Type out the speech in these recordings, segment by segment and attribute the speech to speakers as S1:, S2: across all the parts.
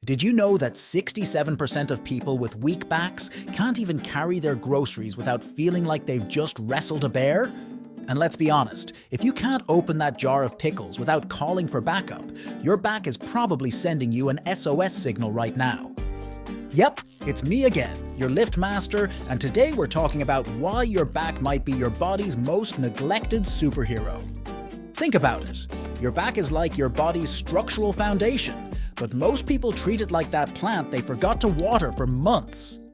S1: Did you know that 67% of people with weak backs can't even carry their groceries without feeling like they've just wrestled a bear? And let's be honest, if you can't open that jar of pickles without calling for backup, your back is probably sending you an SOS signal right now. Yep, it's me again, your lift master, and today we're talking about why your back might be your body's most neglected superhero. Think about it. Your back is like your body's structural foundation, but most people treat it like that plant they forgot to water for months.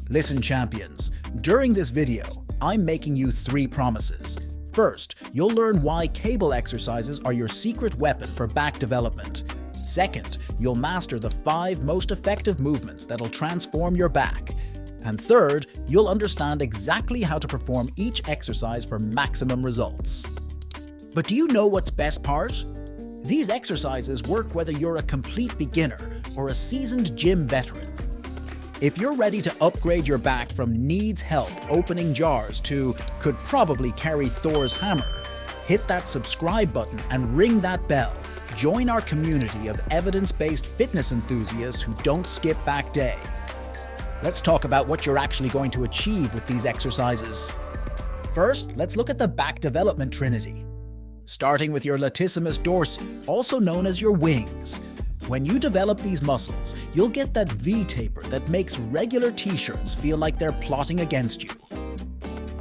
S1: Listen, champions, during this video, I'm making you 3 promises. First, you'll learn why cable exercises are your secret weapon for back development. Second, you'll master the 5 most effective movements that'll transform your back. And third, you'll understand exactly how to perform each exercise for maximum results. But do you know what's best part? These exercises work whether you're a complete beginner or a seasoned gym veteran. If you're ready to upgrade your back from needs help opening jars to could probably carry Thor's hammer, hit that subscribe button and ring that bell. Join our community of evidence-based fitness enthusiasts who don't skip back day. Let's talk about what you're actually going to achieve with these exercises. First, let's look at the back development trinity. Starting with your latissimus dorsi, also known as your wings. When you develop these muscles, you'll get that V-taper that makes regular t-shirts feel like they're plotting against you.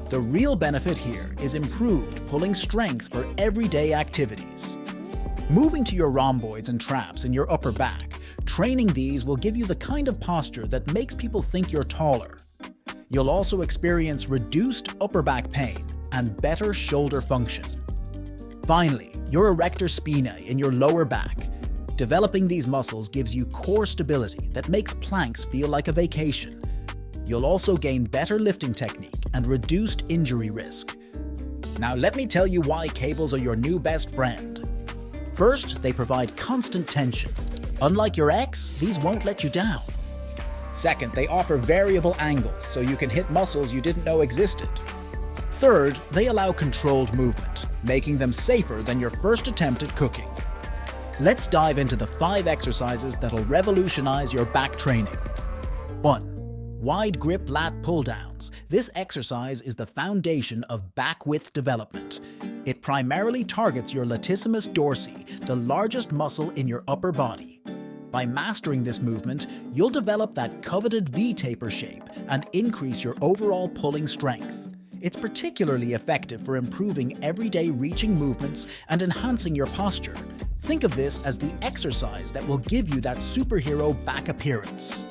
S1: The real benefit here is improved pulling strength for everyday activities. Moving to your rhomboids and traps in your upper back, training these will give you the kind of posture that makes people think you're taller. You'll also experience reduced upper back pain and better shoulder function. Finally, your erector spinae in your lower back. Developing these muscles gives you core stability that makes planks feel like a vacation. You'll also gain better lifting technique and reduced injury risk. Now let me tell you why cables are your new best friend. First, they provide constant tension. Unlike your ex, these won't let you down. Second, they offer variable angles so you can hit muscles you didn't know existed. Third, they allow controlled movement, making them safer than your first attempt at cooking. Let's dive into the 5 exercises that'll revolutionize your back training. 1. Wide grip lat pull-downs. This exercise is the foundation of back width development. It primarily targets your latissimus dorsi, the largest muscle in your upper body. By mastering this movement, you'll develop that coveted V-taper shape and increase your overall pulling strength. It's particularly effective for improving everyday reaching movements and enhancing your posture. Think of this as the exercise that will give you that superhero back appearance.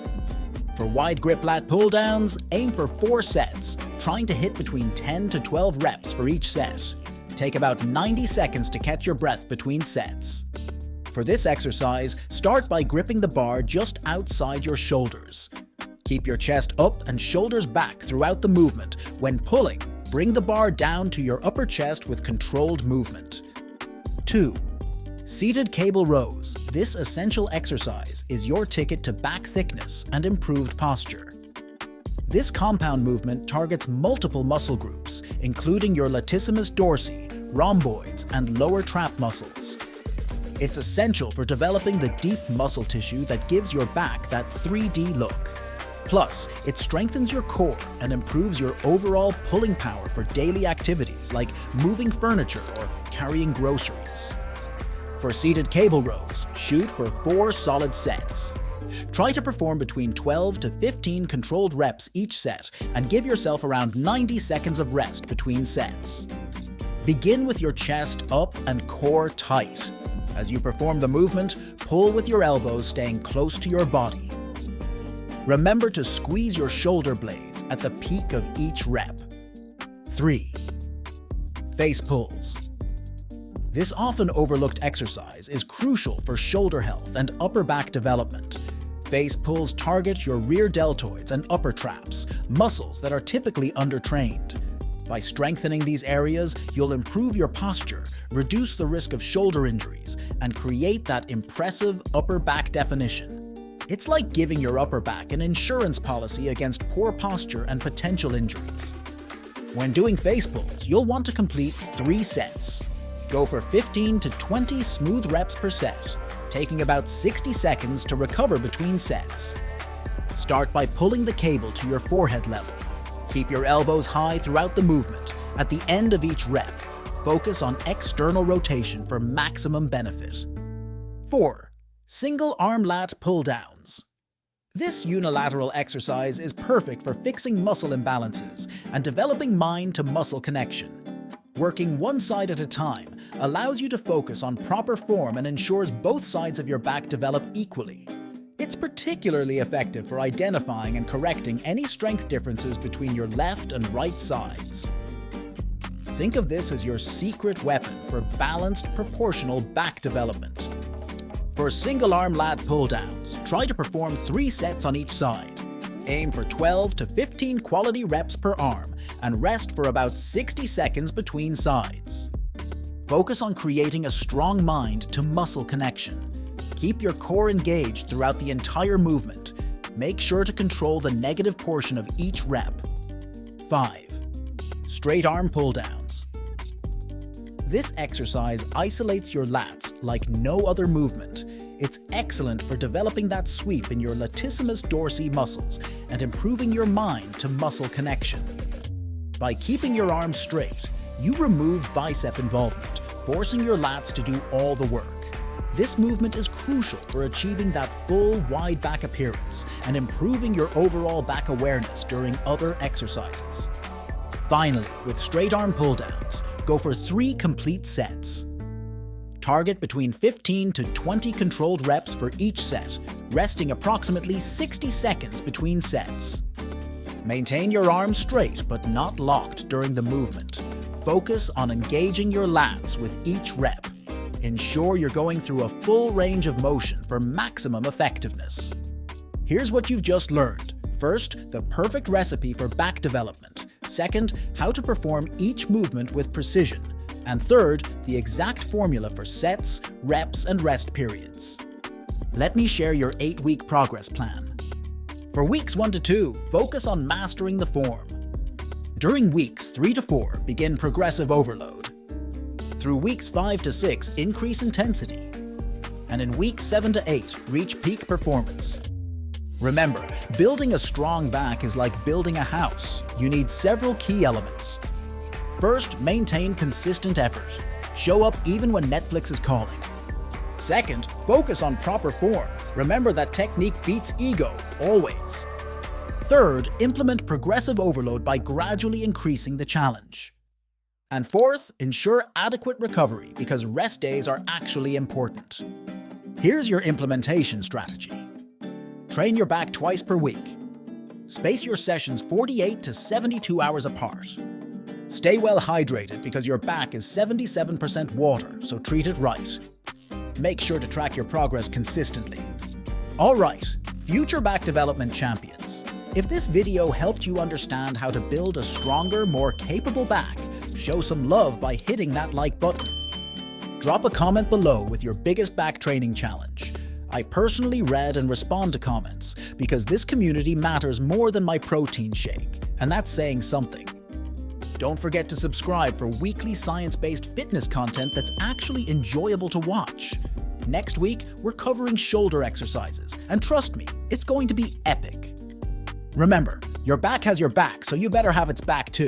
S1: For wide grip lat pull downs, aim for 4 sets, trying to hit between 10 to 12 reps for each set. Take about 90 seconds to catch your breath between sets. For this exercise, start by gripping the bar just outside your shoulders. Keep your chest up and shoulders back throughout the movement. When pulling, bring the bar down to your upper chest with controlled movement. 2. Seated cable rows. This essential exercise is your ticket to back thickness and improved posture. This compound movement targets multiple muscle groups, including your latissimus dorsi, rhomboids, and lower trap muscles. It's essential for developing the deep muscle tissue that gives your back that 3D look. Plus, it strengthens your core and improves your overall pulling power for daily activities like moving furniture or carrying groceries. For seated cable rows, shoot for 4 solid sets. Try to perform between 12 to 15 controlled reps each set and give yourself around 90 seconds of rest between sets. Begin with your chest up and core tight. As you perform the movement, pull with your elbows staying close to your body. Remember to squeeze your shoulder blades at the peak of each rep. 3. Face pulls. This often overlooked exercise is crucial for shoulder health and upper back development. Face pulls target your rear deltoids and upper traps, muscles that are typically undertrained. By strengthening these areas, you'll improve your posture, reduce the risk of shoulder injuries, and create that impressive upper back definition. It's like giving your upper back an insurance policy against poor posture and potential injuries. When doing face pulls, you'll want to complete 3 sets. Go for 15 to 20 smooth reps per set. taking about 60 seconds to recover between sets. Start by pulling the cable to your forehead level. Keep your elbows high throughout the movement. At the end of each rep, focus on external rotation for maximum benefit. 4. Single arm lat pull-downs. This unilateral exercise is perfect for fixing muscle imbalances and developing mind-to-muscle connection. Working one side at a time allows you to focus on proper form and ensures both sides of your back develop equally. It's particularly effective for identifying and correcting any strength differences between your left and right sides. Think of this as your secret weapon for balanced, proportional back development. For single arm lat pull-downs, try to perform 3 sets on each side. Aim for 12 to 15 quality reps per arm and rest for about 60 seconds between sides. Focus on creating a strong mind-to-muscle connection. Keep your core engaged throughout the entire movement. Make sure to control the negative portion of each rep. 5. Straight arm pull-downs. This exercise isolates your lats like no other movement. It's excellent for developing that sweep in your latissimus dorsi muscles and improving your mind-to-muscle connection. By keeping your arms straight, you remove bicep involvement, forcing your lats to do all the work. This movement is crucial for achieving that full, wide back appearance and improving your overall back awareness during other exercises. Finally, with straight arm pull-downs, go for 3 complete sets. Target between 15 to 20 controlled reps for each set, resting approximately 60 seconds between sets. Maintain your arms straight but not locked during the movement. Focus on engaging your lats with each rep. Ensure you're going through a full range of motion for maximum effectiveness. Here's what you've just learned. First, the perfect recipe for back development. Second, how to perform each movement with precision. And third, the exact formula for sets, reps, and rest periods. Let me share your 8-week progress plan. For weeks 1 to 2, focus on mastering the form. During weeks 3 to 4, begin progressive overload. Through weeks 5 to 6, increase intensity. And in weeks 7 to 8, reach peak performance. Remember, building a strong back is like building a house. You need several key elements. First, maintain consistent effort. Show up even when Netflix is calling. Second, focus on proper form. Remember that technique beats ego, always. Third, implement progressive overload by gradually increasing the challenge. And fourth, ensure adequate recovery because rest days are actually important. Here's your implementation strategy. Train your back twice per week. Space your sessions 48 to 72 hours apart. Stay well hydrated because your back is 77% water, so treat it right. Make sure to track your progress consistently. Alright, future back development champions. If this video helped you understand how to build a stronger, more capable back, show some love by hitting that like button. Drop a comment below with your biggest back training challenge. I personally read and respond to comments because this community matters more than my protein shake, and that's saying something. Don't forget to subscribe for weekly science-based fitness content that's actually enjoyable to watch. Next week, we're covering shoulder exercises, and trust me, it's going to be epic. Remember, your back has your back, so you better have its back too.